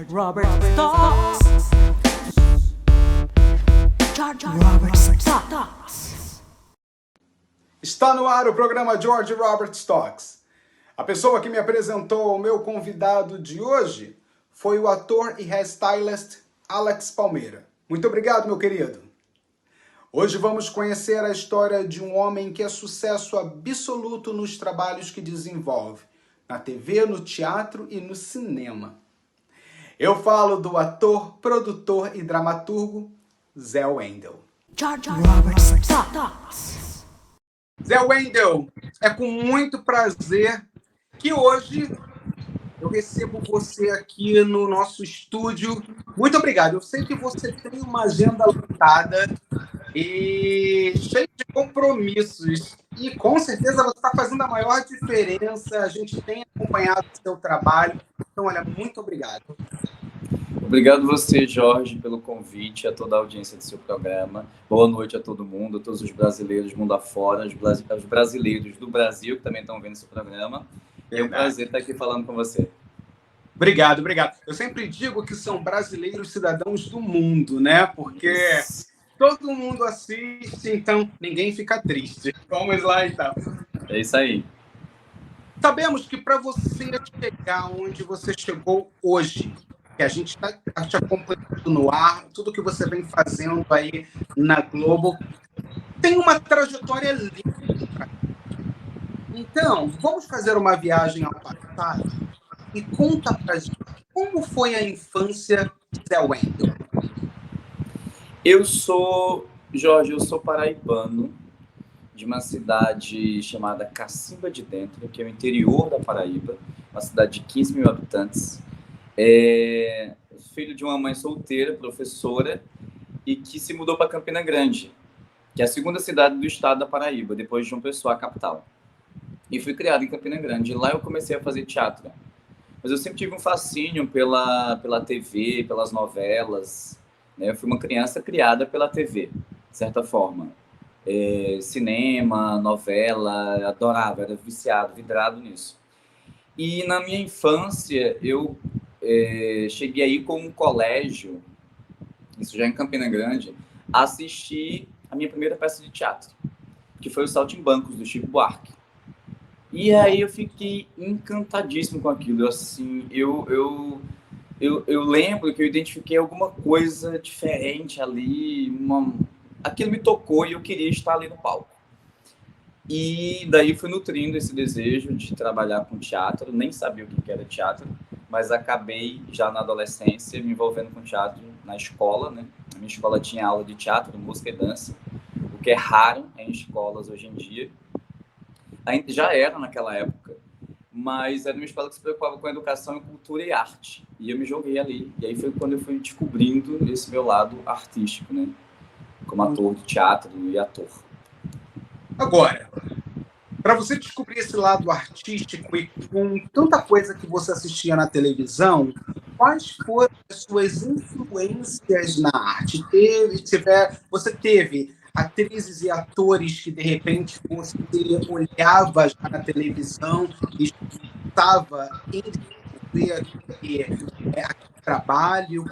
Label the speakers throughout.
Speaker 1: Robert Talks. Robert Talks.
Speaker 2: Está no ar o programa George Robert Talks. A pessoa que me apresentou o meu convidado de hoje foi o ator e hairstylist Alex Palmeira. Muito obrigado, meu querido. Hoje vamos conhecer a história de um homem que é sucesso absoluto nos trabalhos que desenvolve, na TV, no teatro e no cinema. Eu falo do ator, produtor e dramaturgo Zé Wendel.
Speaker 1: George Robert Talks.
Speaker 2: Zé Wendel, é com muito prazer que hoje eu recebo você aqui no nosso estúdio. Muito obrigado. Eu sei que você tem uma agenda lotada e cheia de compromissos. E com certeza você está fazendo a maior diferença. A gente tem acompanhado o seu trabalho. Então, olha, muito obrigado.
Speaker 3: Obrigado você, Jorge, pelo convite, a toda a audiência do seu programa. Boa noite a todo mundo, a todos os brasileiros do mundo afora, os brasileiros do Brasil que também estão vendo esse programa. É um prazer estar aqui falando com você.
Speaker 2: Obrigado, obrigado. Eu sempre digo que são brasileiros cidadãos do mundo, né? Porque todo mundo assiste, então ninguém fica triste. Vamos lá, então.
Speaker 3: É isso aí.
Speaker 2: Sabemos que para você chegar onde você chegou hoje, que a gente está te acompanhando no ar, tudo que você vem fazendo aí na Globo, tem uma trajetória linda. Então, vamos fazer uma viagem ao passado e conta pra gente como foi a infância de Zé Wendel.
Speaker 3: Jorge, eu sou paraibano, de uma cidade chamada Cacimba de Dentro, que é o interior da Paraíba, uma cidade de 15 mil habitantes. Filho de uma mãe solteira, professora, e que se mudou para Campina Grande, que é a segunda cidade do estado da Paraíba, depois de João Pessoa, a capital. E fui criado em Campina Grande. E lá eu comecei a fazer teatro. Mas eu sempre tive um fascínio pela TV, pelas novelas. Né? Eu fui uma criança criada pela TV, de certa forma. Cinema, novela, adorava, era viciado, vidrado nisso. E na minha infância, eu cheguei aí com um colégio, isso já em Campina Grande, a assistir a minha primeira peça de teatro, que foi o Saltimbancos, do Chico Buarque. E aí eu fiquei encantadíssimo com aquilo. Assim, eu lembro que eu identifiquei alguma coisa diferente ali, aquilo me tocou e eu queria estar ali no palco. E daí fui nutrindo esse desejo de trabalhar com teatro, nem sabia o que era teatro, mas acabei já na adolescência me envolvendo com teatro na escola, né? A minha escola tinha aula de teatro, música e dança, o que é raro em escolas hoje em dia. Já era naquela época, mas era uma escola que se preocupava com educação, cultura e arte. E eu me joguei ali. E aí foi quando eu fui descobrindo esse meu lado artístico, né? Como ator de teatro e ator.
Speaker 2: Agora, para você descobrir esse lado artístico e com tanta coisa que você assistia na televisão, quais foram as suas influências na arte? Você teve atrizes e atores que, de repente, você olhava já na televisão e estava em desenvolver aquele trabalho?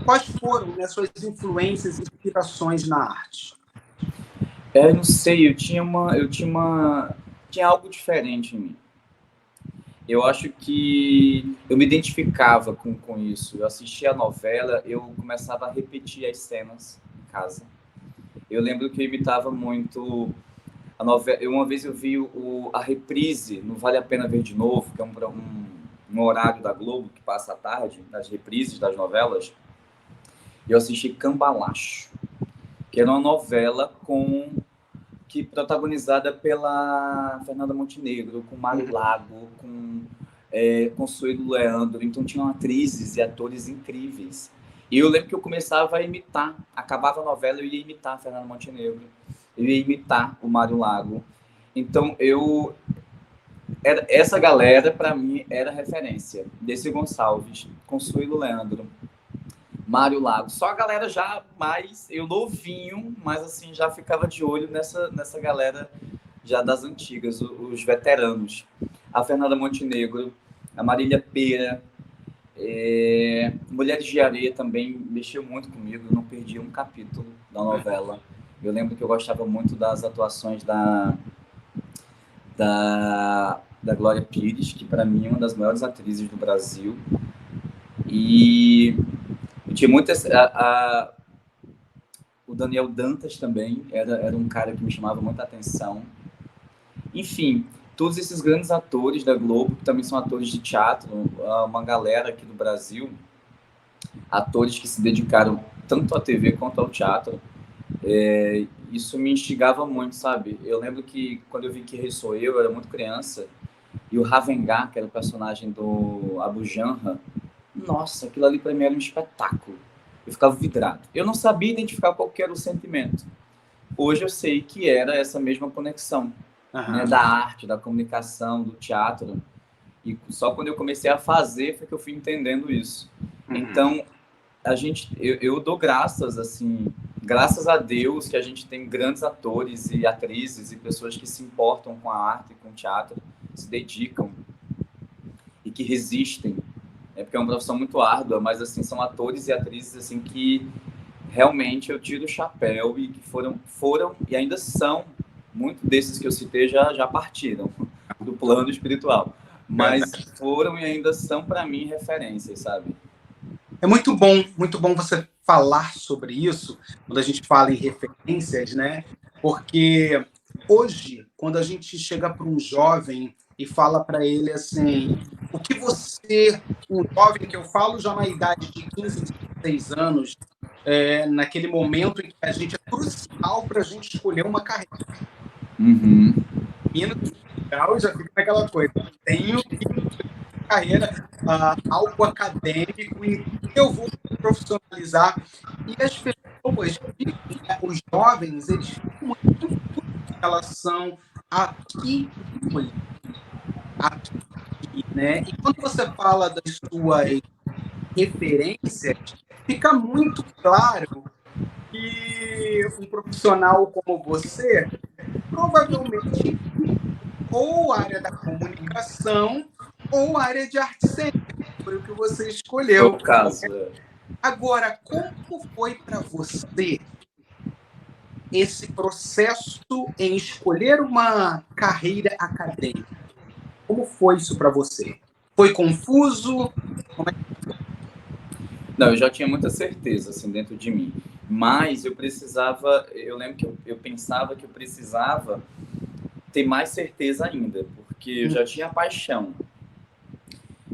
Speaker 2: Quais foram, né, suas influências e inspirações na arte?
Speaker 3: Eu não sei, tinha algo diferente em mim. Eu acho que eu me identificava com isso. Eu assistia a novela, eu começava a repetir as cenas em casa. Eu lembro que eu imitava muito a novela. Uma vez eu vi a reprise no Vale a Pena Ver de Novo, que é um horário da Globo que passa à tarde, nas reprises das novelas. E eu assisti Cambalacho, que era uma novela protagonizada pela Fernanda Montenegro, com Mário Lago, com Consuelo Leandro. Então tinham atrizes e atores incríveis. E eu lembro que eu começava a imitar. Acabava a novela, eu ia imitar a Fernanda Montenegro. Eu ia imitar o Mário Lago. Então essa galera, para mim, era referência. Desi Gonçalves, Consuelo Leandro, Mário Lago. Só a galera já mais... Eu novinho, mas assim, já ficava de olho nessa galera já das antigas, os veteranos. A Fernanda Montenegro, a Marília Pêra, Mulheres de Areia também mexeu muito comigo, eu não perdi um capítulo da novela. Eu lembro que eu gostava muito das atuações da Glória Pires, que para mim é uma das maiores atrizes do Brasil. E eu tinha muitas... o Daniel Dantas também era um cara que me chamava muita atenção. Enfim, todos esses grandes atores da Globo, que também são atores de teatro, uma galera aqui do Brasil, atores que se dedicaram tanto à TV quanto ao teatro, isso me instigava muito, sabe? Eu lembro que quando eu vi Que Rei Sou Eu era muito criança, e o Ravengá, que era o personagem do Abu Janra, nossa, aquilo ali para mim era um espetáculo. Eu ficava vidrado. Eu não sabia identificar qual que era o sentimento. Hoje eu sei que era essa mesma conexão, né, da arte, da comunicação, do teatro. E só quando eu comecei a fazer foi que eu fui entendendo isso. Então, eu dou graças, assim, graças a Deus que a gente tem grandes atores e atrizes e pessoas que se importam com a arte, com o teatro, se dedicam e que resistem. Porque é uma profissão muito árdua, mas assim, são atores e atrizes assim, que realmente eu tiro o chapéu e que foram e ainda são, muitos desses que eu citei já partiram do plano espiritual, mas foram e ainda são para mim referências, sabe?
Speaker 2: É muito bom você falar sobre isso, quando a gente fala em referências, né? Porque hoje, quando a gente chega para um jovem e fala para ele assim, o que você, um jovem que eu falo já na idade de 15, 16 anos, naquele momento em que a gente é crucial para a gente escolher uma carreira.
Speaker 3: Uhum.
Speaker 2: Eu já fico naquela coisa, tenho que carreira, algo acadêmico, e eu vou profissionalizar. E as pessoas, os jovens, eles ficam muito em relação a que aqui, né? E quando você fala das suas referências, fica muito claro que um profissional como você provavelmente ou área da comunicação ou área de arte cênica, foi o que você escolheu.
Speaker 3: No caso,
Speaker 2: Agora, como foi para você esse processo em escolher uma carreira acadêmica? Como foi isso para você? Foi confuso?
Speaker 3: Não, eu já tinha muita certeza assim dentro de mim, mas eu lembro que eu pensava que eu precisava ter mais certeza ainda, porque eu já tinha paixão,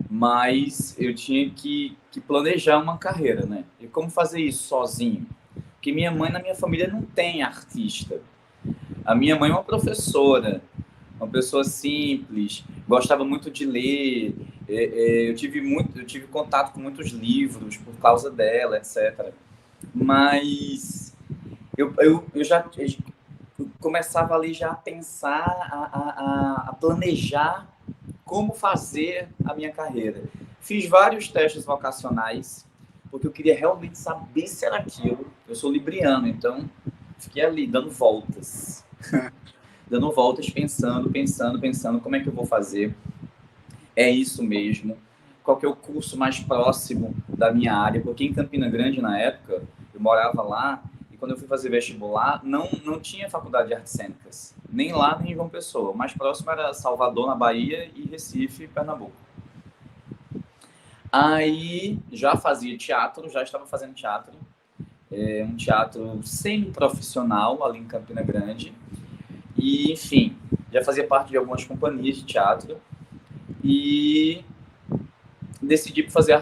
Speaker 3: mas eu tinha que planejar uma carreira, né? E como fazer isso sozinho? Porque minha mãe na minha família não tem artista. A minha mãe é uma professora, uma pessoa simples, gostava muito de ler. Eu tive contato com muitos livros por causa dela, etc. Mas eu já começava ali já a pensar, a planejar como fazer a minha carreira. Fiz vários testes vocacionais, porque eu queria realmente saber se era aquilo. Eu sou libriano, então fiquei ali dando voltas. Dando voltas, pensando como é que eu vou fazer. É isso mesmo. Qual que é o curso mais próximo da minha área? Porque em Campina Grande, na época, eu morava lá, e quando eu fui fazer vestibular, não tinha faculdade de artes cênicas. Nem lá, nem em João Pessoa. O mais próximo era Salvador, na Bahia, e Recife, Pernambuco. Aí, já fazia teatro, já estava fazendo teatro. Um teatro semi-profissional, ali em Campina Grande. E, enfim, já fazia parte de algumas companhias de teatro. E decidi fazer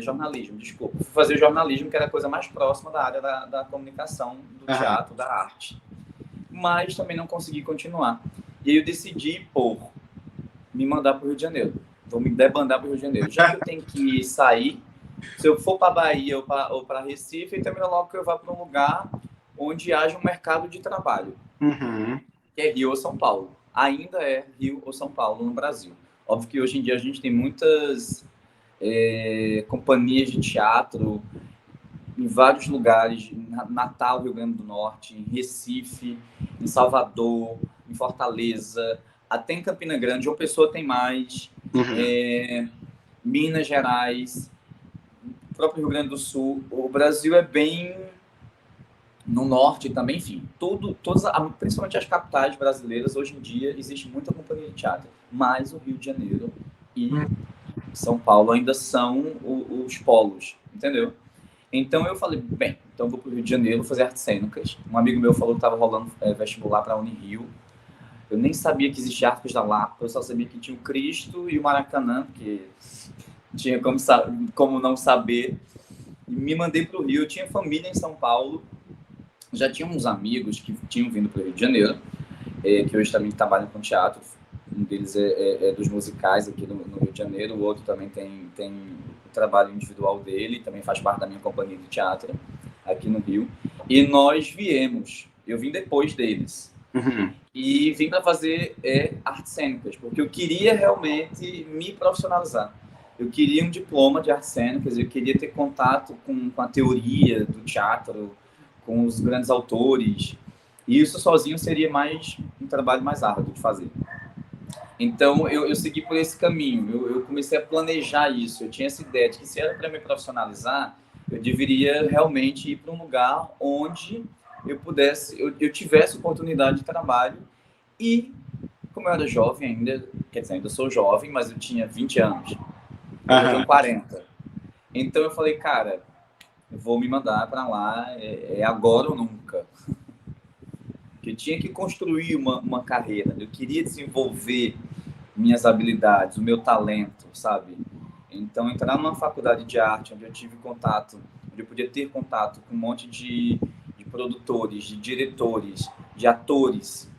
Speaker 3: jornalismo, desculpa. Fui fazer jornalismo, que era a coisa mais próxima da área da comunicação, do teatro, da arte. Mas também não consegui continuar. E aí eu decidi, me mandar para o Rio de Janeiro. Vou me debandar para o Rio de Janeiro. Já que eu tenho que sair, se eu for para Bahia ou para Recife, então é logo que eu vá para um lugar onde haja um mercado de trabalho. Que é Rio ou São Paulo. Ainda é Rio ou São Paulo no Brasil. Óbvio que hoje em dia a gente tem muitas companhias de teatro em vários lugares, em Natal, Rio Grande do Norte, em Recife, em Salvador, em Fortaleza, até em Campina Grande. João Pessoa tem mais, Minas Gerais, o próprio Rio Grande do Sul. O Brasil é bem no norte também, enfim. Principalmente as capitais brasileiras, hoje em dia, existe muita companhia de teatro. Mas o Rio de Janeiro e São Paulo ainda são os polos, entendeu? Então eu falei, bem, então vou para o Rio de Janeiro fazer artes cênicas. Um amigo meu falou que estava rolando vestibular para a Unirio. Eu nem sabia que existia Arcos da Lapa, eu só sabia que tinha o Cristo e o Maracanã, porque tinha como não saber. E me mandei para o Rio, eu tinha família em São Paulo, já tinha uns amigos que tinham vindo para o Rio de Janeiro, que hoje também trabalham com teatro. Um deles é dos musicais aqui no Rio de Janeiro, o outro também tem o trabalho individual dele, também faz parte da minha companhia de teatro aqui no Rio. E nós viemos, eu vim depois deles. E vim para fazer artes cênicas, porque eu queria realmente me profissionalizar. Eu queria um diploma de artes cênicas, eu queria ter contato com a teoria do teatro, com os grandes autores. E isso sozinho seria um trabalho mais árduo de fazer. Então, eu segui por esse caminho. Eu comecei a planejar isso. Eu tinha essa ideia de que se era para me profissionalizar, eu deveria realmente ir para um lugar onde eu tivesse oportunidade de trabalho. E, como eu era jovem ainda, quer dizer, ainda sou jovem, mas eu tinha 20 anos. Eu tenho 40. Então, eu falei, cara, eu vou me mandar para lá, é agora ou nunca. Eu tinha que construir uma carreira, eu queria desenvolver minhas habilidades, o meu talento, sabe? Então, entrar numa faculdade de arte, onde eu tive contato, onde eu podia ter contato com um monte de produtores, de diretores, de atores.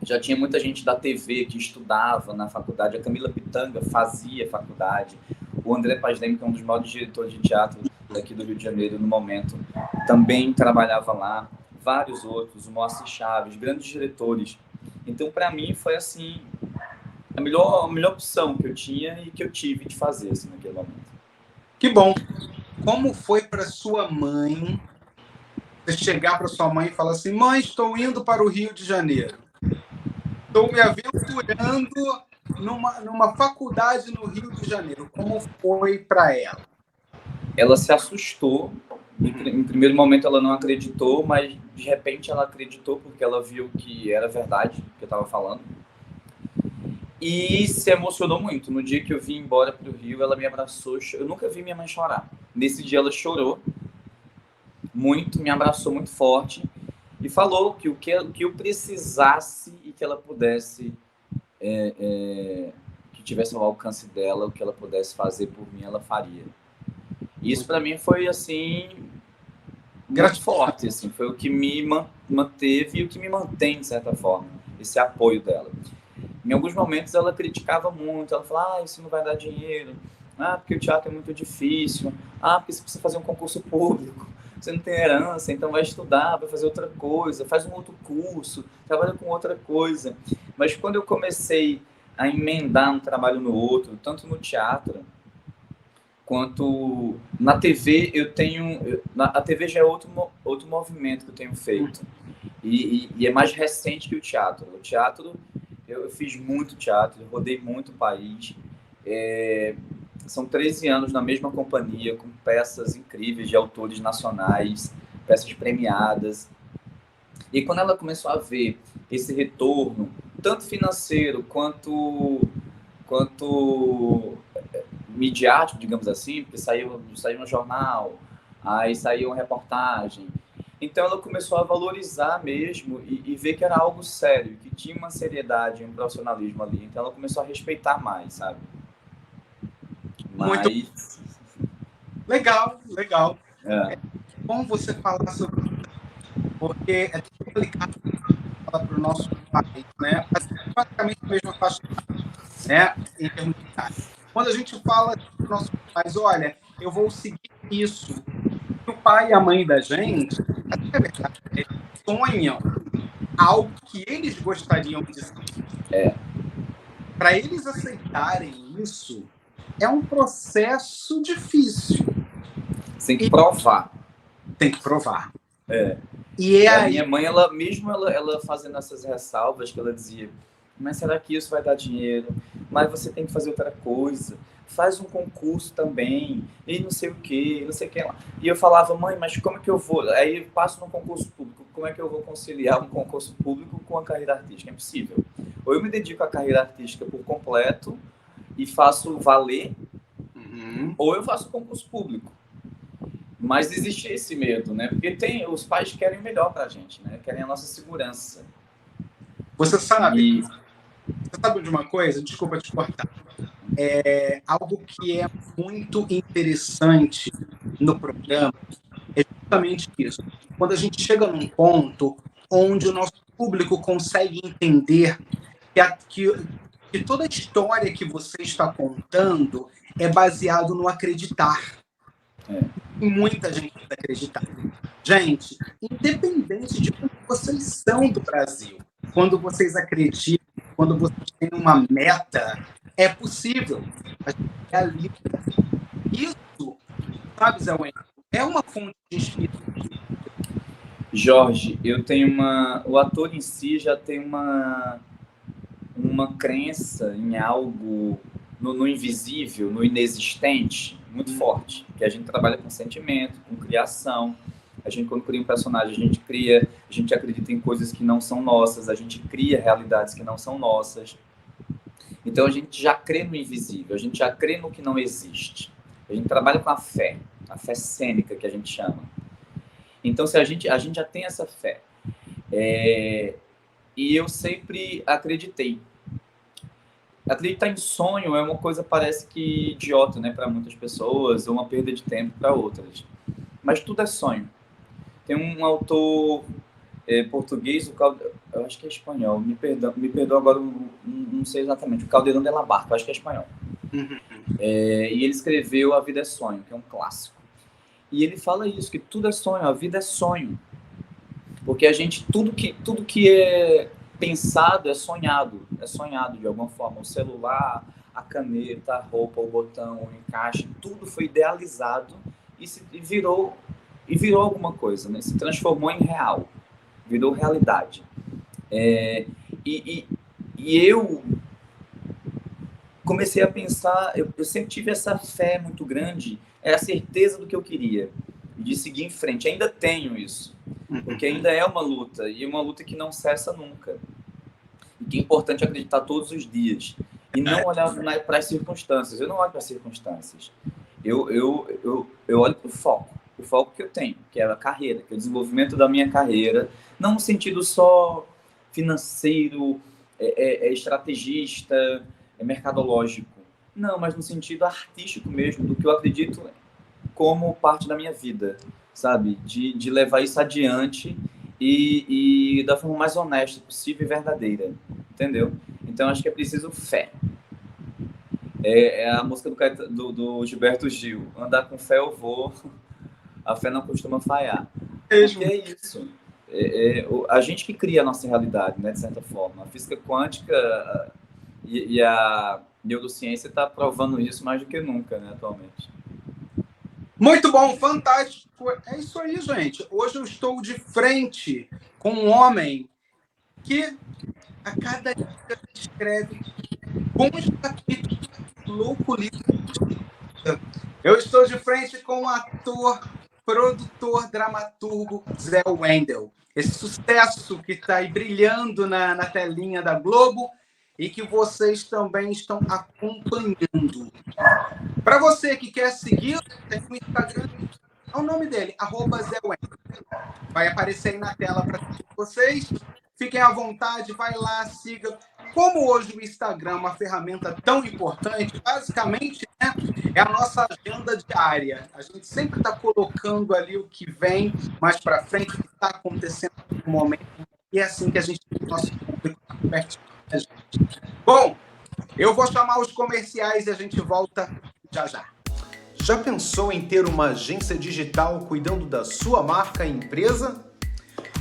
Speaker 3: Já tinha muita gente da TV que estudava na faculdade, a Camila Pitanga fazia faculdade, o André Paz Leme, que é um dos maiores diretores de teatro daqui do Rio de Janeiro no momento, também trabalhava lá. Vários outros, o Moacir Chaves, grandes diretores. Então, para mim, foi assim a melhor opção que eu tinha e que eu tive de fazer assim, naquele momento.
Speaker 2: Que bom! Como foi para sua mãe você chegar para sua mãe e falar assim: mãe, estou indo para o Rio de Janeiro. Estou me aventurando numa faculdade no Rio de Janeiro. Como foi para ela?
Speaker 3: Ela se assustou. Em primeiro momento ela não acreditou, mas de repente ela acreditou porque ela viu que era verdade o que eu estava falando. E se emocionou muito. No dia que eu vim embora para o Rio, ela me abraçou. Eu nunca vi minha mãe chorar. Nesse dia ela chorou muito, me abraçou muito forte e falou que o que eu precisasse e que ela pudesse, que tivesse ao alcance dela, o que ela pudesse fazer por mim, ela faria. E isso para mim foi assim muito forte, assim, foi o que me manteve e o que me mantém de certa forma, esse apoio dela. Em alguns momentos ela criticava muito, ela falava: isso não vai dar dinheiro, porque o teatro é muito difícil, porque você precisa fazer um concurso público, você não tem herança, então vai estudar, vai fazer outra coisa, faz um outro curso, trabalha com outra coisa. Mas quando eu comecei a emendar um trabalho no outro, tanto no teatro quanto na TV, a TV já é outro movimento que eu tenho feito. E é mais recente que o teatro. O teatro, eu fiz muito teatro, eu rodei muito o país. São 13 anos na mesma companhia, com peças incríveis de autores nacionais, peças premiadas. E quando ela começou a ver esse retorno, tanto financeiro quanto midiático, digamos assim, porque saiu no jornal, aí saiu uma reportagem. Então ela começou a valorizar mesmo e ver que era algo sério, que tinha uma seriedade, um profissionalismo ali. Então ela começou a respeitar mais, sabe?
Speaker 2: Muito legal. É bom você falar sobre isso, porque é complicado falar para o nosso país, né? Praticamente a mesma faixa, né? Em termos de idade. Quando a gente fala para o nosso país, olha, eu vou seguir isso. O pai e a mãe da gente, é verdade, eles sonham algo que eles gostariam de ser. Para eles aceitarem isso, é um processo difícil.
Speaker 3: Tem que provar.
Speaker 2: Tem que provar.
Speaker 3: E
Speaker 2: a
Speaker 3: minha mãe, ela fazendo essas ressalvas, que ela dizia: mas será que isso vai dar dinheiro? Mas você tem que fazer outra coisa. Faz um concurso também, e não sei o que, não sei o que lá. E eu falava, mãe, mas como é que eu vou? Aí eu passo no concurso público, como é que eu vou conciliar um concurso público com a carreira artística? É impossível. Ou eu me dedico à carreira artística por completo e faço valer, ou eu faço concurso público. Mas existe esse medo, né? Porque os pais querem o melhor pra gente, né? Querem a nossa segurança.
Speaker 2: Você sabe de uma coisa? Desculpa te cortar. Algo que é muito interessante no programa é justamente isso. Quando a gente chega num ponto onde o nosso público consegue entender que toda a história que você está contando é baseado no acreditar. E muita gente acredita. Gente, independente de como vocês são do Brasil, quando vocês acreditam, quando vocês têm uma meta, é possível. A gente realiza. Isso, sabe, Zé Wendel, é uma fonte de inspiração.
Speaker 3: Jorge, eu tenho o ator em si já tem uma crença em algo no invisível, no inexistente, muito forte. Que a gente trabalha com sentimento, com criação. A gente, quando cria um personagem, a gente acredita em coisas que não são nossas, a gente cria realidades que não são nossas. Então, a gente já crê no invisível, a gente já crê no que não existe. A gente trabalha com a fé cênica, que a gente chama. Então, se a gente já tem essa fé. E eu sempre acreditei. Acreditar em sonho é uma coisa, parece que idiota, né, para muitas pessoas, ou uma perda de tempo para outras. Mas tudo é sonho. Tem um autor português, eu acho que é espanhol, me perdoa agora, não sei exatamente, o Calderón de la Barca, eu acho que é espanhol. E ele escreveu A Vida é Sonho, que é um clássico. E ele fala isso, que tudo é sonho, a vida é sonho. Porque tudo que é pensado é sonhado de alguma forma. O celular, a caneta, a roupa, o botão, o encaixe, tudo foi idealizado e virou alguma coisa, né? Se transformou em real, virou realidade. E eu comecei a pensar, eu sempre tive essa fé muito grande, a certeza do que eu queria, de seguir em frente. Ainda tenho isso, porque ainda é uma luta, e uma luta que não cessa nunca. E que é importante acreditar todos os dias. E não olhar para as circunstâncias. Eu não olho para as circunstâncias. Eu olho para o foco que eu tenho, que é a carreira, que é o desenvolvimento da minha carreira, não no sentido só financeiro, estrategista, mercadológico. Não, mas no sentido artístico mesmo, do que eu acredito como parte da minha vida, sabe? De levar isso adiante e da forma mais honesta possível e verdadeira, entendeu? Então, acho que é preciso fé. É a música do Gilberto Gil. Andar com fé eu vou, a fé não costuma falhar. Porque é isso. A gente que cria a nossa realidade, né, de certa forma. A física quântica e a neurociência está provando isso mais do que nunca, né, atualmente.
Speaker 2: Muito bom, fantástico. É isso aí, gente. Hoje eu estou de frente com um homem que a cada dia escreve bons capítulos louco livro. Eu estou de frente com o ator, produtor, dramaturgo Zé Wendel. Esse sucesso que está aí brilhando na telinha da Globo e que vocês também estão acompanhando. Para você que quer seguir, tem o Instagram, é o nome dele, @Zé Wendel. Vai aparecer aí na tela para vocês. Fiquem à vontade, vai lá, siga. Como hoje o Instagram é uma ferramenta tão importante, basicamente, né, é a nossa agenda diária. A gente sempre está colocando ali o que vem mais para frente, o que está acontecendo no momento. E é assim que a gente tem o nosso público pertinho da gente. Bom, eu vou chamar os comerciais e a gente volta já já. Já pensou em ter uma agência digital cuidando da sua marca e empresa?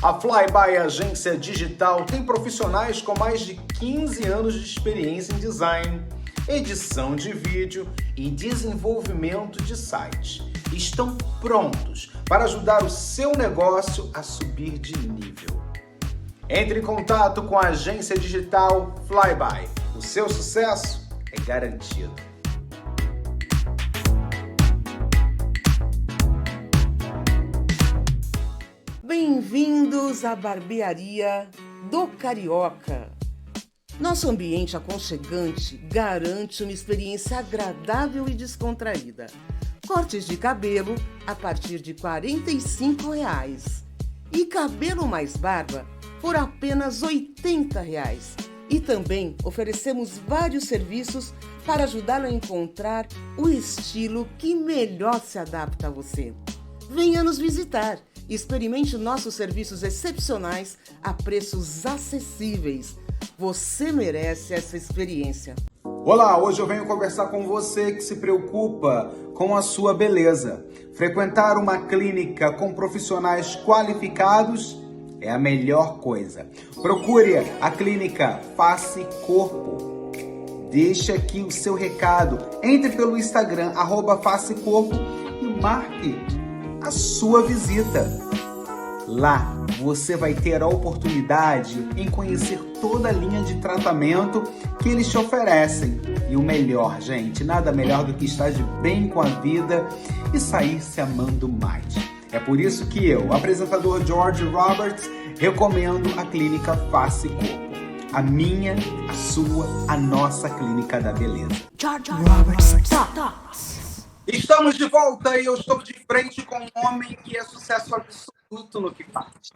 Speaker 2: A Flyby Agência Digital tem profissionais com mais de 15 anos de experiência em design, edição de vídeo e desenvolvimento de sites. Estão prontos para ajudar o seu negócio a subir de nível. Entre em contato com a agência digital Flyby. O seu sucesso é garantido.
Speaker 4: Bem-vindos à barbearia do Carioca. Nosso ambiente aconchegante garante uma experiência agradável e descontraída. Cortes de cabelo a partir de R$ 45 e cabelo mais barba por apenas R$ 80. E também oferecemos vários serviços para ajudá-lo a encontrar o estilo que melhor se adapta a você. Venha nos visitar e experimente nossos serviços excepcionais a preços acessíveis. Você merece essa experiência.
Speaker 2: Olá, hoje eu venho conversar com você que se preocupa com a sua beleza. Frequentar uma clínica com profissionais qualificados é a melhor coisa. Procure a clínica Face Corpo. Deixe aqui o seu recado. Entre pelo Instagram, @facecorpo e marque a sua visita. Lá você vai ter a oportunidade em conhecer toda a linha de tratamento que eles te oferecem. E o melhor, gente, nada melhor do que estar de bem com a vida e sair se amando mais. É por isso que eu, apresentador George Roberts, recomendo a clínica Face Corpo. A minha, a sua, a nossa clínica da beleza.
Speaker 1: George Roberts Talks.
Speaker 2: Estamos de volta e eu estou de frente com um homem que é sucesso absoluto no que faz.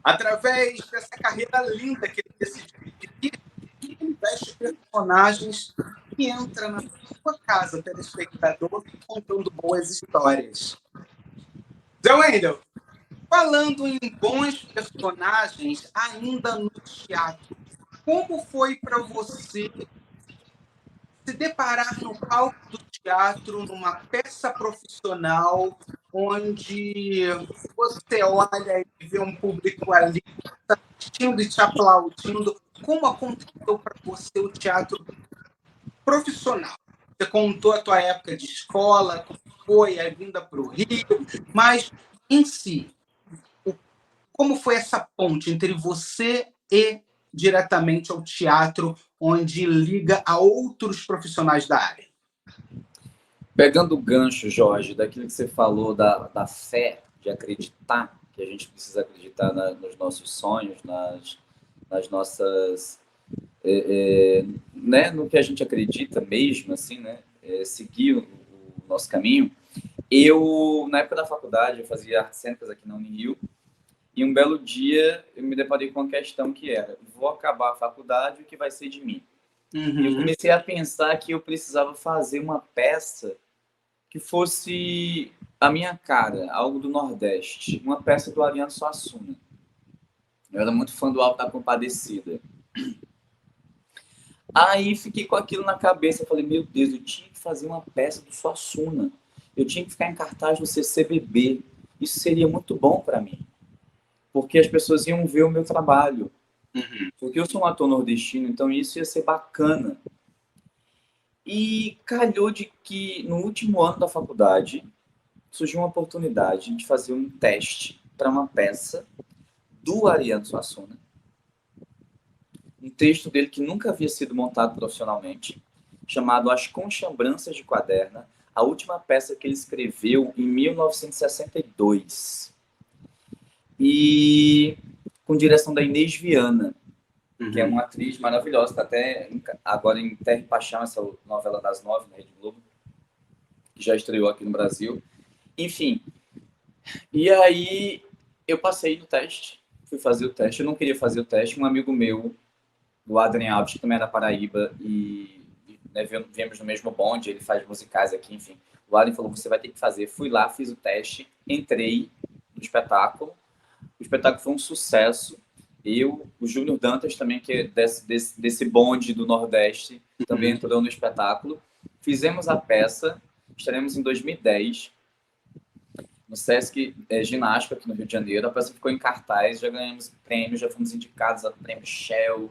Speaker 2: Através dessa carreira linda que ele decidiu seguir, ele investe personagens e entra na sua casa, telespectador, contando boas histórias. Zé Wendel, falando em bons personagens, ainda no teatro, como foi para você se deparar no palco do teatro, numa peça profissional, onde você olha e vê um público ali assistindo e te aplaudindo? Como aconteceu para você o teatro profissional? Você contou a tua época de escola, como foi a vinda para o Rio, mas em si, como foi essa ponte entre você e diretamente ao teatro, onde liga a outros profissionais da área?
Speaker 3: Pegando o gancho, Jorge, daquilo que você falou da fé, de acreditar, que a gente precisa acreditar nos nossos sonhos, nas nossas... né, no que a gente acredita mesmo, assim, né, seguir o nosso caminho. Eu, na época da faculdade, eu fazia artes cênicas aqui na Unirio, e um belo dia eu me deparei com uma questão que era: vou acabar a faculdade, o que vai ser de mim? E eu comecei a pensar que eu precisava fazer uma peça que fosse a minha cara, algo do Nordeste, uma peça do Ariano Suassuna. Eu era muito fã do Alto da Compadecida. Aí fiquei com aquilo na cabeça, eu falei: meu Deus, eu tinha que fazer uma peça do Suassuna, eu tinha que ficar em cartaz no CCBB, isso seria muito bom para mim, porque as pessoas iam ver o meu trabalho. Porque eu sou um ator nordestino, então isso ia ser bacana. E calhou de que no último ano da faculdade surgiu uma oportunidade de fazer um teste para uma peça do Ariano Suassuna. Um texto dele que nunca havia sido montado profissionalmente, chamado As Conchambranças de Quaderna, a última peça que ele escreveu em 1962. E com direção da Inês Viana, que é uma atriz maravilhosa, está até agora em Terra e Paixão, essa novela das 9 na Rede Globo, que já estreou aqui no Brasil. Enfim, e aí eu passei no teste, fui fazer o teste. Eu não queria fazer o teste, um amigo meu, o Adrien Alves, que também é da Paraíba, e né, viemos no mesmo bonde, ele faz musicais aqui, enfim. O Adrien falou: você vai ter que fazer. Fui lá, fiz o teste, entrei no espetáculo. O espetáculo foi um sucesso. Eu, o Júnior Dantas também, que é desse bonde do Nordeste, também entrou no espetáculo. Fizemos a peça, estaremos em 2010, no Sesc Ginástica, aqui no Rio de Janeiro. A peça ficou em cartaz, já ganhamos prêmios, já fomos indicados a prêmio Shell,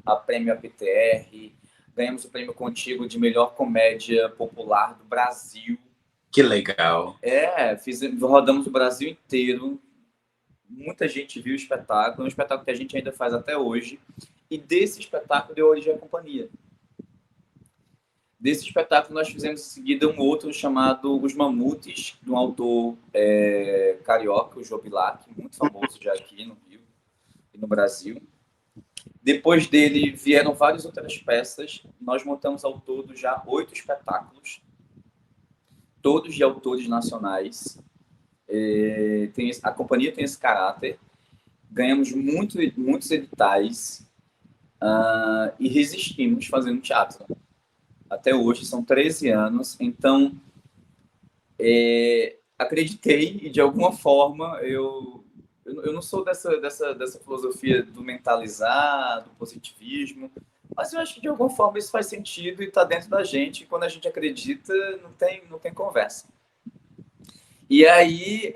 Speaker 3: a prêmio APTR, ganhamos o prêmio Contigo de melhor comédia popular do Brasil.
Speaker 2: Que legal!
Speaker 3: Rodamos o Brasil inteiro, muita gente viu o espetáculo, é um espetáculo que a gente ainda faz até hoje, e desse espetáculo deu origem à companhia. Desse espetáculo nós fizemos em seguida um outro chamado Os Mamutes, de um autor carioca, o João Bilac, muito famoso já aqui no Rio e no Brasil. Depois dele vieram várias outras peças, nós montamos ao todo já 8 espetáculos, todos de autores nacionais. A companhia tem esse caráter, ganhamos muitos editais e resistimos fazendo teatro. Até hoje, são 13 anos, então acreditei e de alguma forma eu não sou dessa filosofia do mentalizar, do positivismo, mas eu acho que de alguma forma isso faz sentido e está dentro da gente, e quando a gente acredita, não tem conversa. E aí,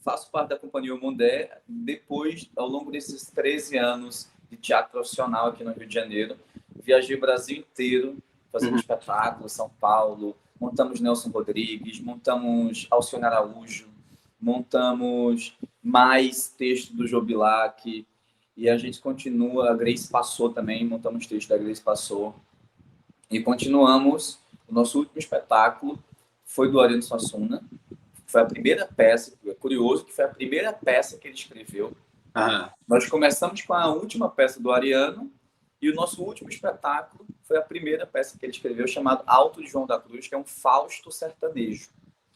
Speaker 3: faço parte da Companhia Mondé, depois, ao longo desses 13 anos de teatro profissional aqui no Rio de Janeiro, viajei o Brasil inteiro, fazendo espetáculo, São Paulo, montamos Nelson Rodrigues, montamos Alcione Araújo, montamos mais texto do João Bilac, e a gente continua, a Grace Passou também, montamos texto da Grace Passou, e continuamos. O nosso último espetáculo foi do Ariano Suassuna, foi a primeira peça, é curioso que foi a primeira peça que ele escreveu. Nós começamos com a última peça do Ariano, e o nosso último espetáculo foi a primeira peça que ele escreveu, chamado Alto de João da Cruz, que é um Fausto sertanejo,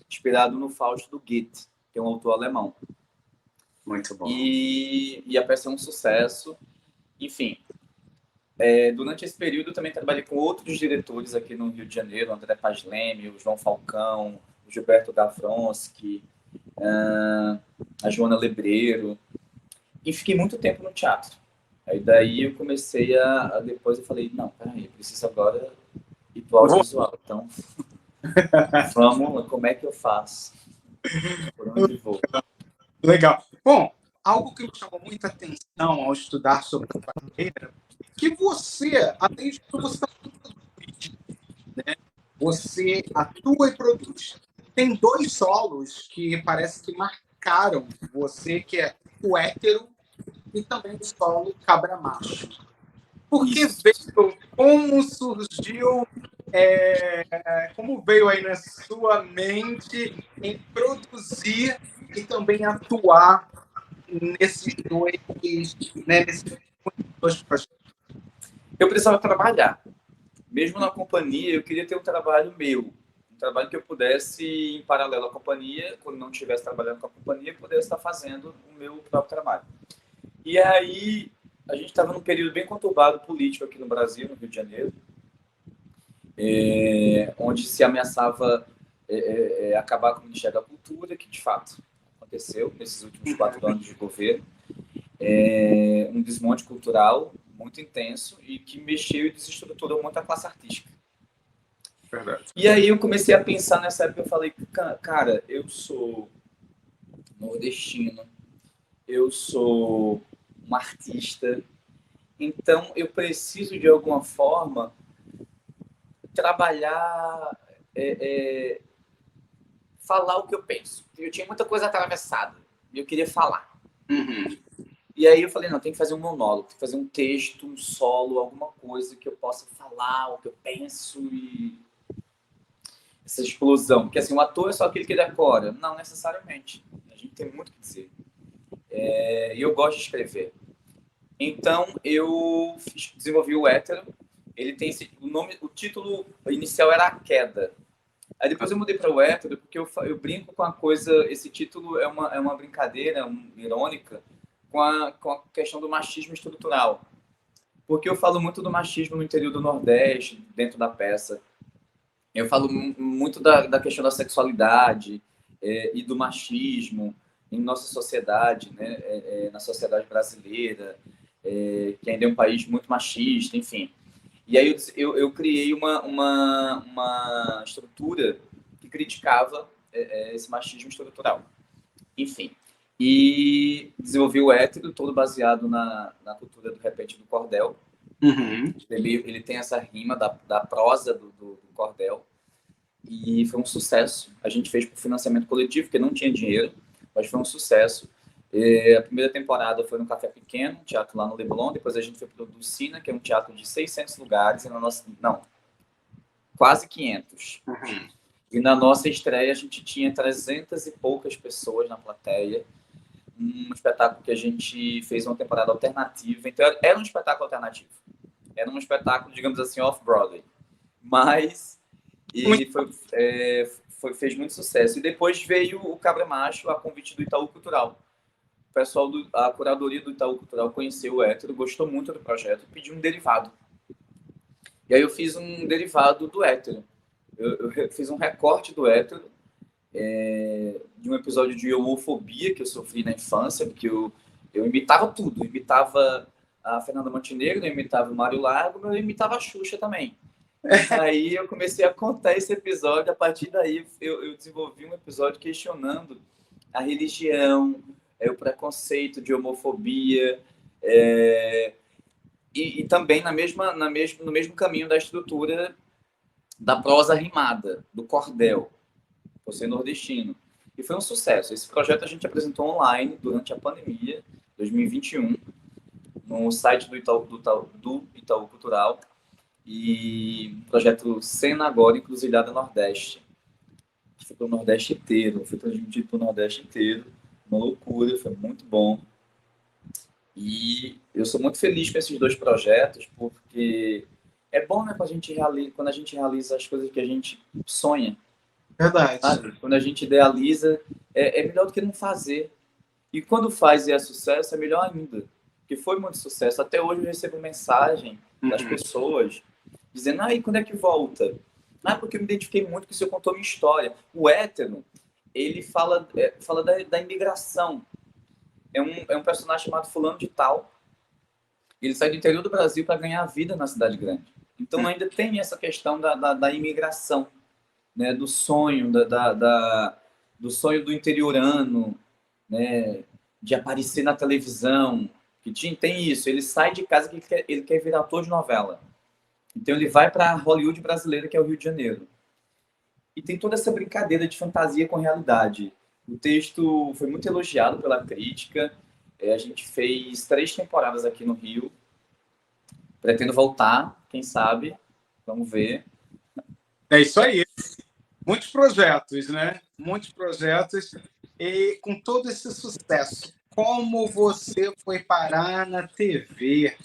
Speaker 3: inspirado no Fausto do Goethe, que é um autor alemão.
Speaker 2: Muito bom.
Speaker 3: E a peça é um sucesso. Enfim, durante esse período eu também trabalhei com outros diretores aqui no Rio de Janeiro, o André Paz Leme, o João Falcão, o Gilberto Gavronski, a Joana Lebreiro, e fiquei muito tempo no teatro. Aí daí eu comecei depois eu falei, não, peraí, eu preciso agora ir para o audiovisual. Então, vamos, como é que eu faço? Por onde vou?
Speaker 2: Legal. Bom, algo que me chamou muita atenção ao estudar sobre a carreira, que você, além de tudo, você produz, né? Você atua e produz. Tem 2 solos que parece que marcaram você, que é o hétero e também o solo Cabra Macho. Por que veio, como surgiu, como veio aí na sua mente em produzir e também atuar nesses dois projetos?
Speaker 3: Eu precisava trabalhar. Mesmo na companhia, eu queria ter um trabalho meu. Um trabalho que eu pudesse, em paralelo à companhia, quando não estivesse trabalhando com a companhia, pudesse estar fazendo o meu próprio trabalho. E aí, a gente estava num período bem conturbado político aqui no Brasil, no Rio de Janeiro, onde se ameaçava acabar com o Ministério da Cultura, que de fato aconteceu nesses últimos 4 anos de governo. Um desmonte cultural muito intenso e que mexeu e desestruturou muito a classe artística.
Speaker 2: Verdade.
Speaker 3: E aí eu comecei a pensar nessa época, eu falei, cara, eu sou nordestino, eu sou um artista, então eu preciso de alguma forma trabalhar, falar o que eu penso. Eu tinha muita coisa atravessada e eu queria falar. E aí eu falei, não, tem que fazer um monólogo, tem que fazer um texto, um solo, alguma coisa que eu possa falar o que eu penso e essa explosão. Porque assim, um ator é só aquele que decora. Não necessariamente. A gente tem muito o que dizer. E eu gosto de escrever. Então, eu desenvolvi o Hétero. Ele tem o título inicial era A Queda. Aí depois eu mudei para o Hétero, porque eu brinco com a coisa, esse título é uma brincadeira irônica com a questão do machismo estrutural. Porque eu falo muito do machismo no interior do Nordeste, dentro da peça. Eu falo muito da questão da sexualidade e do machismo em nossa sociedade, né? Na sociedade brasileira, que ainda é um país muito machista, enfim. E aí eu criei uma estrutura que criticava esse machismo estrutural. Enfim. E desenvolvi o Hétero, todo baseado na cultura do repente do cordel. Ele tem essa rima da prosa do cordel. E foi um sucesso. A gente fez por financiamento coletivo, porque não tinha dinheiro, mas foi um sucesso. A primeira temporada foi no Café Pequeno, um teatro lá no Leblon. Depois a gente foi para o Dulcina, que é um teatro de 600 lugares. E na nossa... Não, quase 500. E na nossa estreia a gente tinha 300 e poucas pessoas na plateia. Um espetáculo que a gente fez uma temporada alternativa. Então era um espetáculo alternativo. Era um espetáculo, digamos assim, off-Broadway. Mas ele fez muito sucesso. E depois veio o Cabra Macho a convite do Itaú Cultural. O pessoal a curadoria do Itaú Cultural conheceu o Hétero, gostou muito do projeto e pediu um derivado. E aí eu fiz um derivado do Hétero. Eu fiz um recorte do Hétero, de um episódio de homofobia que eu sofri na infância, porque eu imitava tudo. Eu imitava a Fernanda Montenegro, eu imitava o Mário Lago, mas eu imitava a Xuxa também. Aí eu comecei a contar esse episódio. A partir daí eu desenvolvi um episódio questionando a religião, o preconceito de homofobia, e também no mesmo caminho da estrutura da prosa rimada, do cordel, por ser nordestino. E foi um sucesso. Esse projeto a gente apresentou online durante a pandemia, 2021, no site do Itaú Cultural, e o projeto Cena Agora Encruzilhada Nordeste, que foi para o Nordeste inteiro, foi transmitido para o Nordeste inteiro, uma loucura, foi muito bom. E eu sou muito feliz com esses dois projetos, porque é bom, né, quando a gente realiza as coisas que a gente sonha.
Speaker 2: Verdade.
Speaker 3: Sabe? Quando a gente idealiza, é melhor do que não fazer. E quando faz e é sucesso, é melhor ainda. Porque foi muito sucesso. Até hoje eu recebo mensagem das pessoas dizendo, e quando é que volta? Porque eu me identifiquei muito que o senhor contou minha história. O Hétero, ele fala da imigração. É um personagem chamado Fulano de Tal. Ele sai do interior do Brasil para ganhar vida na cidade grande. Então ainda tem essa questão da imigração, né? Do sonho, do sonho do interiorano, né? De aparecer na televisão. Que tem isso, ele sai de casa que ele quer virar ator de novela. Então ele vai para Hollywood brasileira, que é o Rio de Janeiro. E tem toda essa brincadeira de fantasia com realidade. O texto foi muito elogiado pela crítica. A gente fez 3 temporadas aqui no Rio. Pretendo voltar, quem sabe. Vamos ver.
Speaker 2: É isso aí. Muitos projetos, né? Muitos projetos. E com todo esse sucesso, como você foi parar na TV?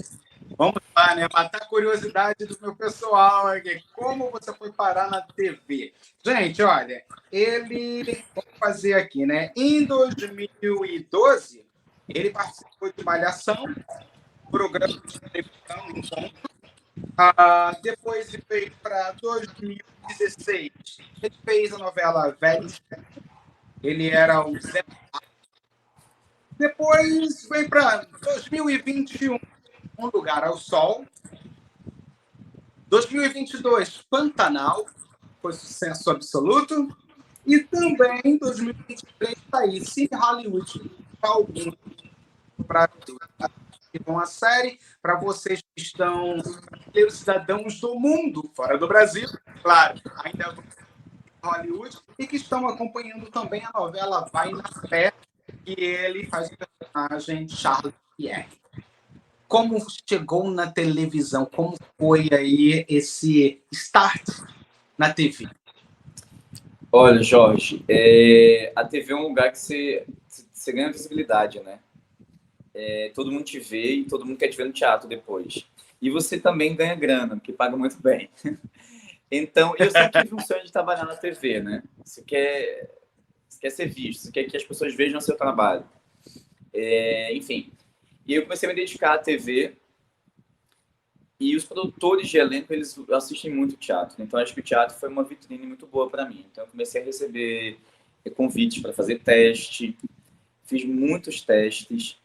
Speaker 2: Vamos lá, né? Matar a curiosidade do meu pessoal aqui. Como você foi parar na TV? Gente, olha, vamos fazer aqui, né? Em 2012, ele participou de Malhação, programa de televisão, Encontro. Depois ele veio para 2016. Ele fez a novela Velho. Ele era o Zé. Depois veio para 2021, Um Lugar ao Sol. 2022, Pantanal, foi sucesso absoluto. E também em 2023 está aí, Cine Hollywood, algum para uma série para vocês que estão cidadãos do mundo, fora do Brasil, claro, ainda Hollywood, e que estão acompanhando também a novela Vai na Fé, que ele faz o personagem Charles Pierre. Como chegou na televisão? Como foi aí esse start na TV?
Speaker 3: Olha, Jorge, a TV é um lugar que você ganha visibilidade, né? Todo mundo te vê e todo mundo quer te ver no teatro depois. E você também ganha grana, porque paga muito bem. Então, eu sempre tive um sonho de trabalhar na TV, né? Você quer ser visto, você quer que as pessoas vejam o seu trabalho. Enfim. E eu comecei a me dedicar à TV. E os produtores de elenco, eles assistem muito teatro. Então, acho que o teatro foi uma vitrine muito boa para mim. Então, eu comecei a receber convites para fazer teste. Fiz muitos testes.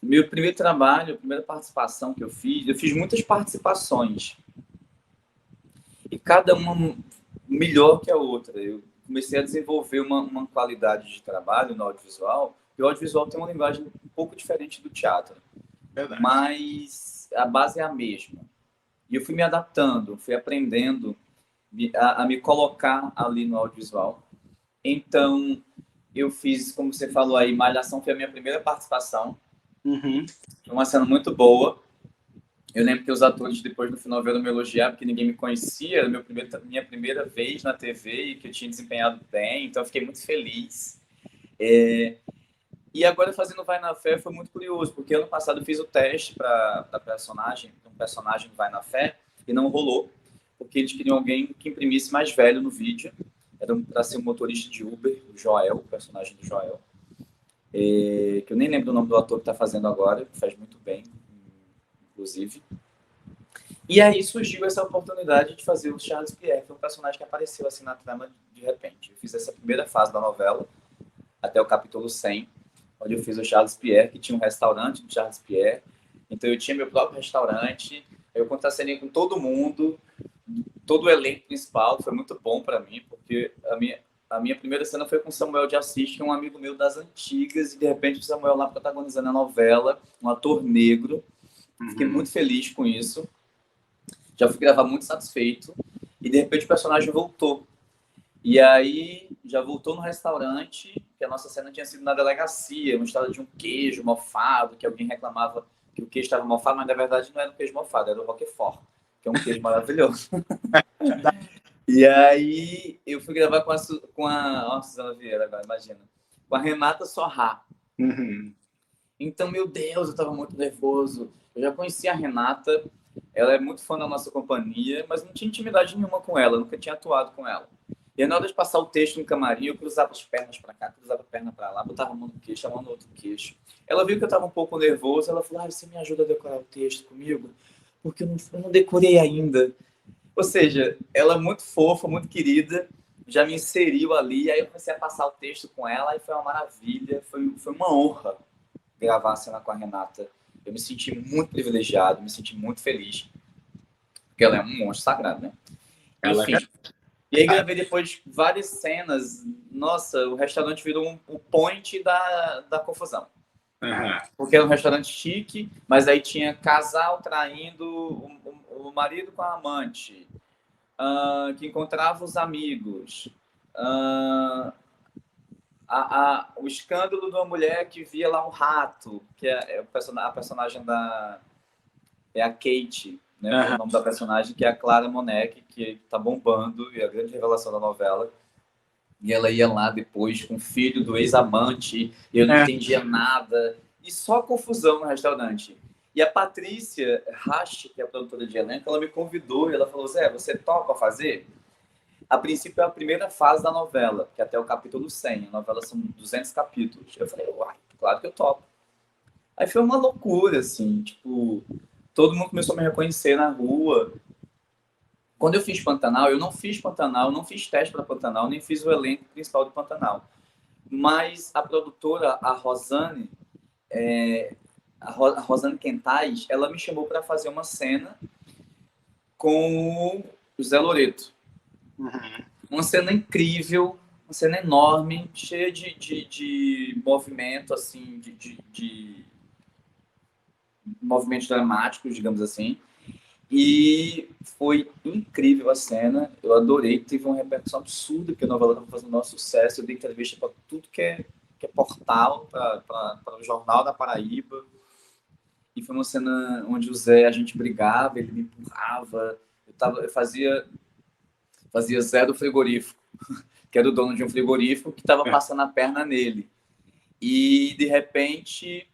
Speaker 3: Meu primeiro trabalho, a primeira participação que eu fiz muitas participações. E cada uma melhor que a outra. Eu comecei a desenvolver uma qualidade de trabalho no audiovisual. E o audiovisual tem uma linguagem um pouco diferente do teatro.
Speaker 2: Verdade.
Speaker 3: Mas a base é a mesma. E eu fui me adaptando, fui aprendendo a me colocar ali no audiovisual. Então, eu fiz, como você falou aí, Malhação foi a minha primeira participação.
Speaker 2: Uhum.
Speaker 3: Foi uma cena muito boa. Eu lembro que os atores depois no final vieram me elogiar porque ninguém me conhecia, era minha primeira vez na TV e que eu tinha desempenhado bem, então eu fiquei muito feliz. E agora fazendo Vai na Fé foi muito curioso, porque ano passado eu fiz o teste para um personagem do Vai na Fé e não rolou, porque eles queriam alguém que imprimisse mais velho no vídeo. Era para ser um motorista de Uber, o Joel, o personagem do Joel, que eu nem lembro o nome do ator que está fazendo agora, que faz muito bem, inclusive. E aí surgiu essa oportunidade de fazer o Charles Pierre, que é um personagem que apareceu assim na trama de repente. Eu fiz essa primeira fase da novela, até o capítulo 100, onde eu fiz o Charles Pierre, que tinha um restaurante do Charles Pierre. Então eu tinha meu próprio restaurante, eu contracenei com todo mundo, todo o elenco principal. Foi muito bom para mim, porque a minha primeira cena foi com o Samuel de Assis, que é um amigo meu das antigas, e de repente o Samuel lá protagonizando a novela, um ator negro. Fiquei muito feliz com isso. Já fui gravar muito satisfeito. E de repente o personagem voltou. E aí já voltou no restaurante, que a nossa cena tinha sido na delegacia, uma história de um queijo mofado, que alguém reclamava que o queijo estava mofado, mas na verdade não era um queijo mofado, era o Roquefort, que é um queijo maravilhoso. E aí eu fui gravar com a Suzana Vieira agora, imagina, com a Renata Sorrá.
Speaker 2: Uhum.
Speaker 3: Então, meu Deus, eu estava muito nervoso. Eu já conhecia a Renata, ela é muito fã da nossa companhia, mas não tinha intimidade nenhuma com ela, nunca tinha atuado com ela. E aí, na hora de passar o texto no camarim, eu cruzava as pernas para cá, cruzava a perna para lá, botava a mão no queixo, a mão no outro queixo. Ela viu que eu estava um pouco nervoso, ela falou, você me ajuda a decorar o texto comigo? Porque eu não decorei ainda. Ou seja, ela é muito fofa, muito querida, já me inseriu ali, aí eu comecei a passar o texto com ela, e foi uma maravilha, foi uma honra gravar a cena com a Renata. Eu me senti muito privilegiado, me senti muito feliz, porque ela é um monstro sagrado, né? Enfim. E aí gravei depois várias cenas. Nossa, o restaurante virou o point da confusão.
Speaker 2: Uhum.
Speaker 3: Porque era um restaurante chique, mas aí tinha casal traindo o marido com a amante, que encontrava os amigos, o escândalo de uma mulher que via lá um rato, que é a personagem é a Kate, né? O nome da personagem, que é a Clara Monet, que tá bombando, e a grande revelação da novela. E ela ia lá depois com o filho do ex-amante, e eu não entendia nada, e só confusão no restaurante. E a Patrícia Rache, que é a produtora de elenco, ela me convidou, e ela falou, Zé, você topa fazer? A princípio é a primeira fase da novela, que é até o capítulo 100. A novela são 200 capítulos. Eu falei, uai, claro que eu topo. Aí foi uma loucura, assim, tipo, todo mundo começou a me reconhecer na rua. Quando eu fiz Pantanal, eu não fiz Pantanal, não fiz teste para Pantanal, nem fiz o elenco principal do Pantanal. Mas a produtora, a Rosane Quentais, ela me chamou para fazer uma cena com o Zé Loreto. Uhum. Uma cena incrível, uma cena enorme, cheia de movimento, assim, de movimentos dramáticos, digamos assim. E foi incrível a cena, eu adorei, teve uma repercussão absurda, porque a novela estava fazendo o maior sucesso, eu dei entrevista para tudo que é portal, para o Jornal da Paraíba. E foi uma cena onde o Zé, a gente brigava, ele me empurrava, eu fazia Zé do frigorífico, que era o dono de um frigorífico que estava passando a perna nele. E, de repente,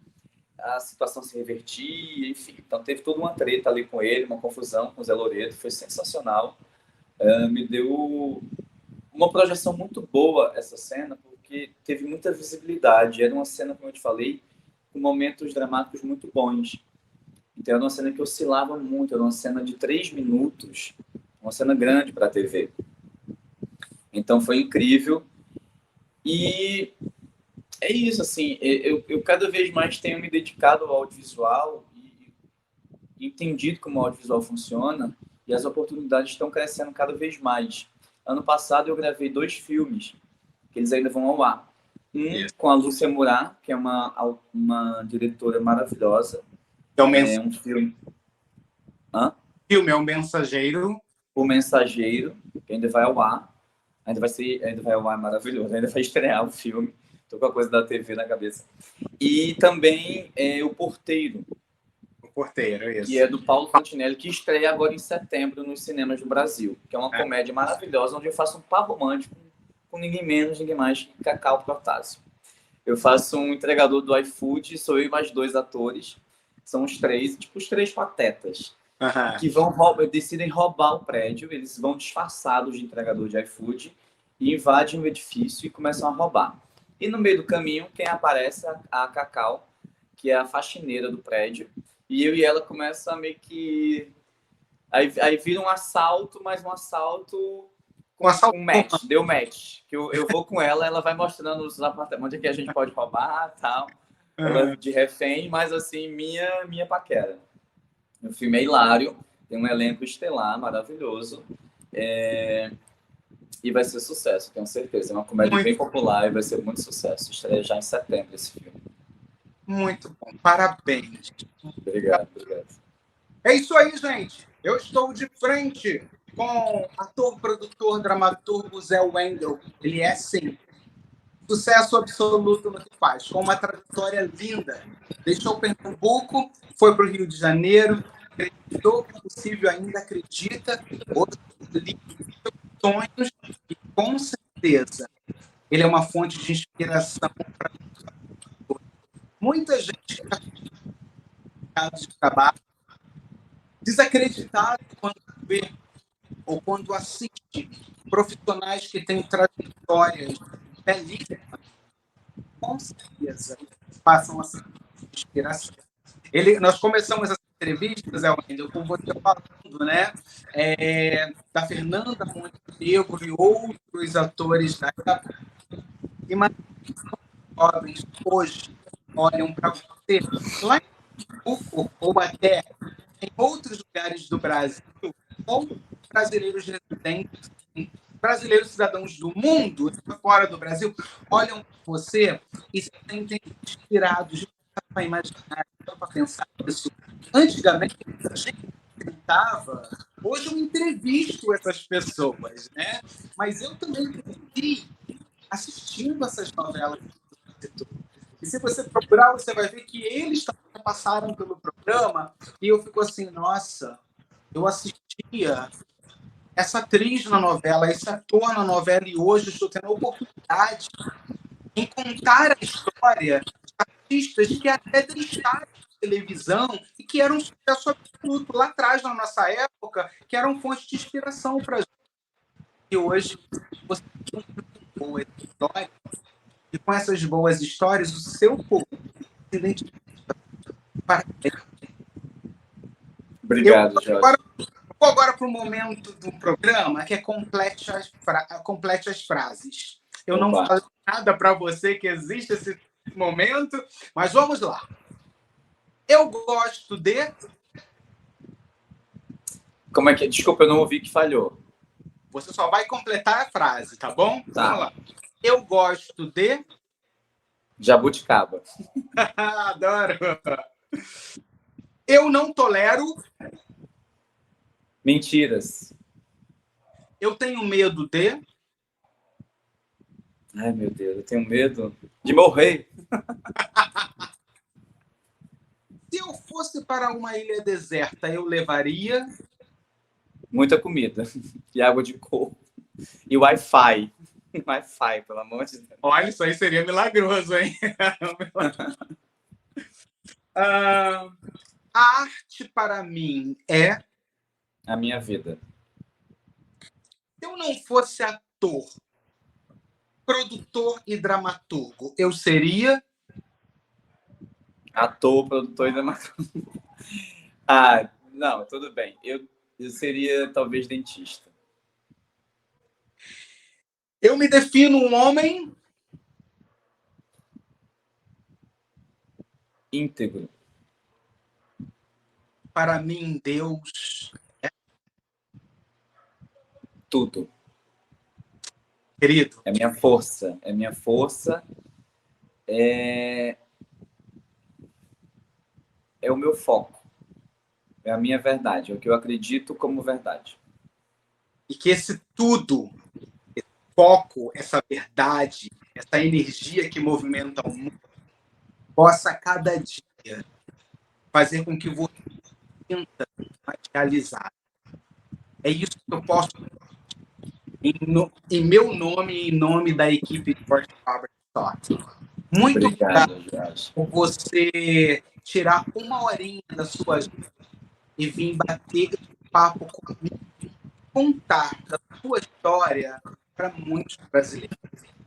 Speaker 3: a situação se revertia, enfim. Então, teve toda uma treta ali com ele, uma confusão com o Zé Loreto. Foi sensacional. Me deu uma projeção muito boa essa cena, porque teve muita visibilidade. Era uma cena, como eu te falei, com momentos dramáticos muito bons. Então, era uma cena que oscilava muito. Era uma cena de 3 minutos, uma cena grande para a TV. Então foi incrível. E é isso, assim, eu cada vez mais tenho me dedicado ao audiovisual e entendido como o audiovisual funciona, e as oportunidades estão crescendo cada vez mais. Ano passado eu gravei 2 filmes, que eles ainda vão ao ar. Com a Lúcia Murat, que é uma diretora maravilhosa.
Speaker 2: É
Speaker 3: um filme...
Speaker 2: filme é O Mensageiro.
Speaker 3: O Mensageiro, que ainda vai ao ar. Ainda vai ao ar, maravilhoso. Ainda vai estrear o filme. Tô com a coisa da TV na cabeça. E também O Porteiro,
Speaker 2: O Porteiro, isso.
Speaker 3: que é do Paulo Fontinelli, que estreia agora em setembro nos cinemas do Brasil, que é uma comédia maravilhosa, onde eu faço um par romântico com ninguém menos, ninguém mais que Cacau Protásio. Eu faço um entregador do iFood, sou eu e mais 2 atores, são os 3, tipo os 3 patetas, que decidem roubar o prédio, eles vão disfarçados de entregador de iFood e invadem o edifício e começam a roubar. E no meio do caminho, quem aparece é a Cacau, que é a faxineira do prédio, e eu e ela começam a meio que... Aí vira um assalto, mas um assalto... Um match, deu match. Que eu vou com ela, ela vai mostrando os apartamentos onde é que a gente pode roubar e tal. Ela de refém, mas assim, minha paquera. O filme é hilário, tem um elenco estelar maravilhoso. E vai ser sucesso, tenho certeza. É uma comédia bem popular e vai ser muito sucesso. Estreia já em setembro esse filme.
Speaker 2: Muito bom, parabéns.
Speaker 3: Obrigado.
Speaker 2: É isso aí, gente. Eu estou de frente com ator, produtor, dramaturgo Zé Wendel. Ele é, sim, sucesso absoluto no que faz, com uma trajetória linda. Deixou Pernambuco, foi para o Rio de Janeiro, acreditou que é possível, ainda acredita, hoje sonhos, e com certeza ele é uma fonte de inspiração para muita gente de trabalho, desacreditado quando vê ou quando assiste profissionais que têm trajetórias belíssimas, com certeza passam a ser inspiração. Nós começamos essa entrevista, Zé Wendel, com você falando, né, da Fernanda Montenegro e outros atores da época. Imagina que os jovens hoje olham para você lá em Pernambuco ou até em outros lugares do Brasil, ou brasileiros residentes, brasileiros cidadãos do mundo, fora do Brasil, olham para você e se sentem inspirados para imaginar, para pensar isso. Antigamente, a gente tentava, hoje eu entrevisto essas pessoas, né? Mas eu também cresci assistindo essas novelas. E se você procurar, você vai ver que eles também passaram pelo programa e eu fico assim, nossa, eu assistia essa atriz na novela, esse ator na novela e hoje estou tendo a oportunidade em contar a história de artistas que até deixaram de televisão e que eram um sucesso absoluto lá atrás, na nossa época, que eram fonte de inspiração para a gente. E hoje você tem boas histórias e com essas boas histórias o seu povo se identifica.
Speaker 3: Obrigado, Jorge.
Speaker 2: Vou agora para o momento do programa que é complete as frases. Eu não falei nada para você que existe esse momento, mas vamos lá. Eu gosto de...
Speaker 3: Como é que... Desculpa, eu não ouvi que falhou.
Speaker 2: Você só vai completar a frase, tá bom?
Speaker 3: Tá.
Speaker 2: Vamos lá. Eu gosto de...
Speaker 3: Jabuticaba.
Speaker 2: Adoro. Eu não tolero...
Speaker 3: Mentiras.
Speaker 2: Eu tenho medo de...
Speaker 3: Ai, meu Deus, eu tenho medo de morrer.
Speaker 2: Se eu fosse para uma ilha deserta, eu levaria...
Speaker 3: Muita comida. E água de coco. E Wi-Fi. Wi-Fi, pelo amor de Deus.
Speaker 2: Olha, isso aí seria milagroso, hein? A arte, para mim, é...
Speaker 3: A minha vida.
Speaker 2: Se eu não fosse ator, produtor e dramaturgo, eu seria...
Speaker 3: Ator, produtor e dramaturgo. Não, tudo bem. Eu seria, talvez, dentista.
Speaker 2: Eu me defino um homem...
Speaker 3: Íntegro.
Speaker 2: Para mim, Deus...
Speaker 3: Tudo.
Speaker 2: Querido.
Speaker 3: É minha força. É minha força. É o meu foco. É a minha verdade. É o que eu acredito como verdade.
Speaker 2: E que esse tudo, esse foco, essa verdade, essa energia que movimenta o mundo, possa cada dia fazer com que você sinta mais realizado. É isso que eu posso, em meu nome e em nome da equipe de George Robert Talks. Muito obrigado por você tirar uma horinha da sua vida e vir bater papo comigo, contar a sua história para muitos brasileiros.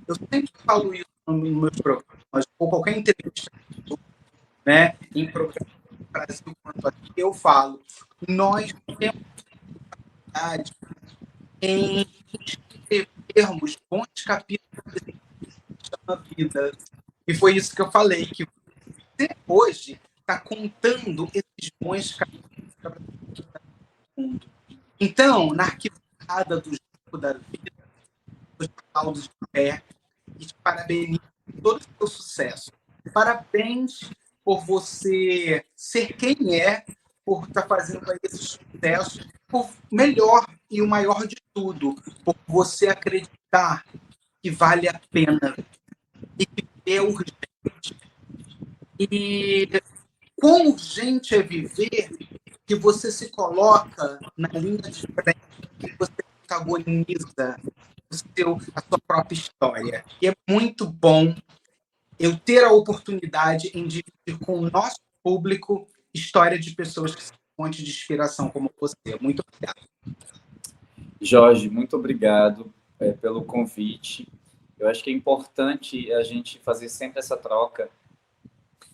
Speaker 2: Eu sempre falo isso nos meus programas, ou qualquer entrevista, né, em programas do Brasil quanto aqui, eu falo, nós temos dificuldade em escrevermos bons capítulos da vida. E foi isso que eu falei, que você hoje está contando esses bons capítulos para o mundo. Então, na arquibancada do jogo da vida, os aplausos de pé, e te parabenizo por todo o seu sucesso. Parabéns por você ser quem é, por estar fazendo esse sucesso, por melhor e o maior de tudo, por você acreditar que vale a pena e que é urgente. E quão urgente é viver que você se coloca na linha de frente, que você protagoniza a sua própria história. E é muito bom eu ter a oportunidade em dividir com o nosso público história de pessoas que são fonte de inspiração como você. Muito obrigado.
Speaker 3: Jorge, muito obrigado pelo convite. Eu acho que é importante a gente fazer sempre essa troca.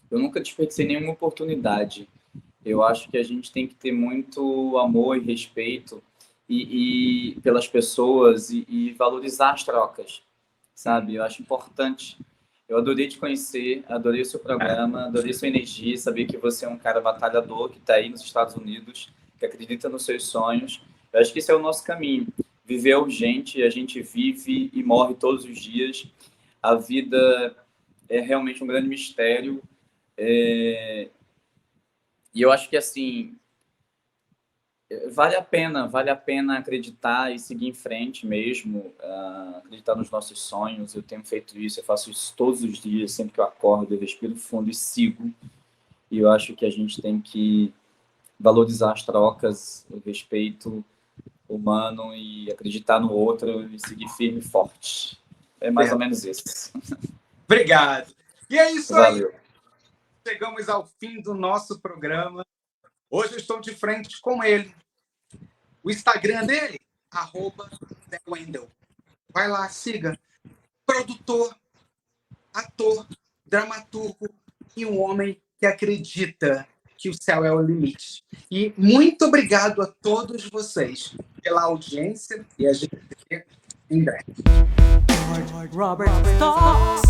Speaker 3: Eu nunca desperdicei nenhuma oportunidade. Eu acho que a gente tem que ter muito amor e respeito e pelas pessoas e valorizar as trocas, sabe? Eu acho importante. Eu adorei te conhecer, adorei o seu programa, adorei sua energia, saber que você é um cara batalhador que está aí nos Estados Unidos, que acredita nos seus sonhos. Eu acho que esse é o nosso caminho. Viver é urgente, a gente vive e morre todos os dias. A vida é realmente um grande mistério. E eu acho que, assim, vale a pena acreditar e seguir em frente mesmo, acreditar nos nossos sonhos. Eu tenho feito isso, eu faço isso todos os dias, sempre que eu acordo, eu respiro fundo e sigo. E eu acho que a gente tem que valorizar as trocas, o respeito humano e acreditar no outro e seguir firme e forte. É mais ou menos isso.
Speaker 2: Obrigado. E é isso aí.
Speaker 3: Valeu.
Speaker 2: Chegamos ao fim do nosso programa. Hoje eu estou de frente com ele. O Instagram dele, @ZéWendel. Vai lá, siga. Produtor, ator, dramaturgo e um homem que acredita que o céu é o limite. E muito obrigado a todos vocês pela audiência e a gente se vê em breve.
Speaker 1: George Robert Talks.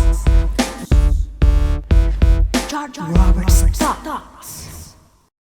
Speaker 1: George Robert Talks.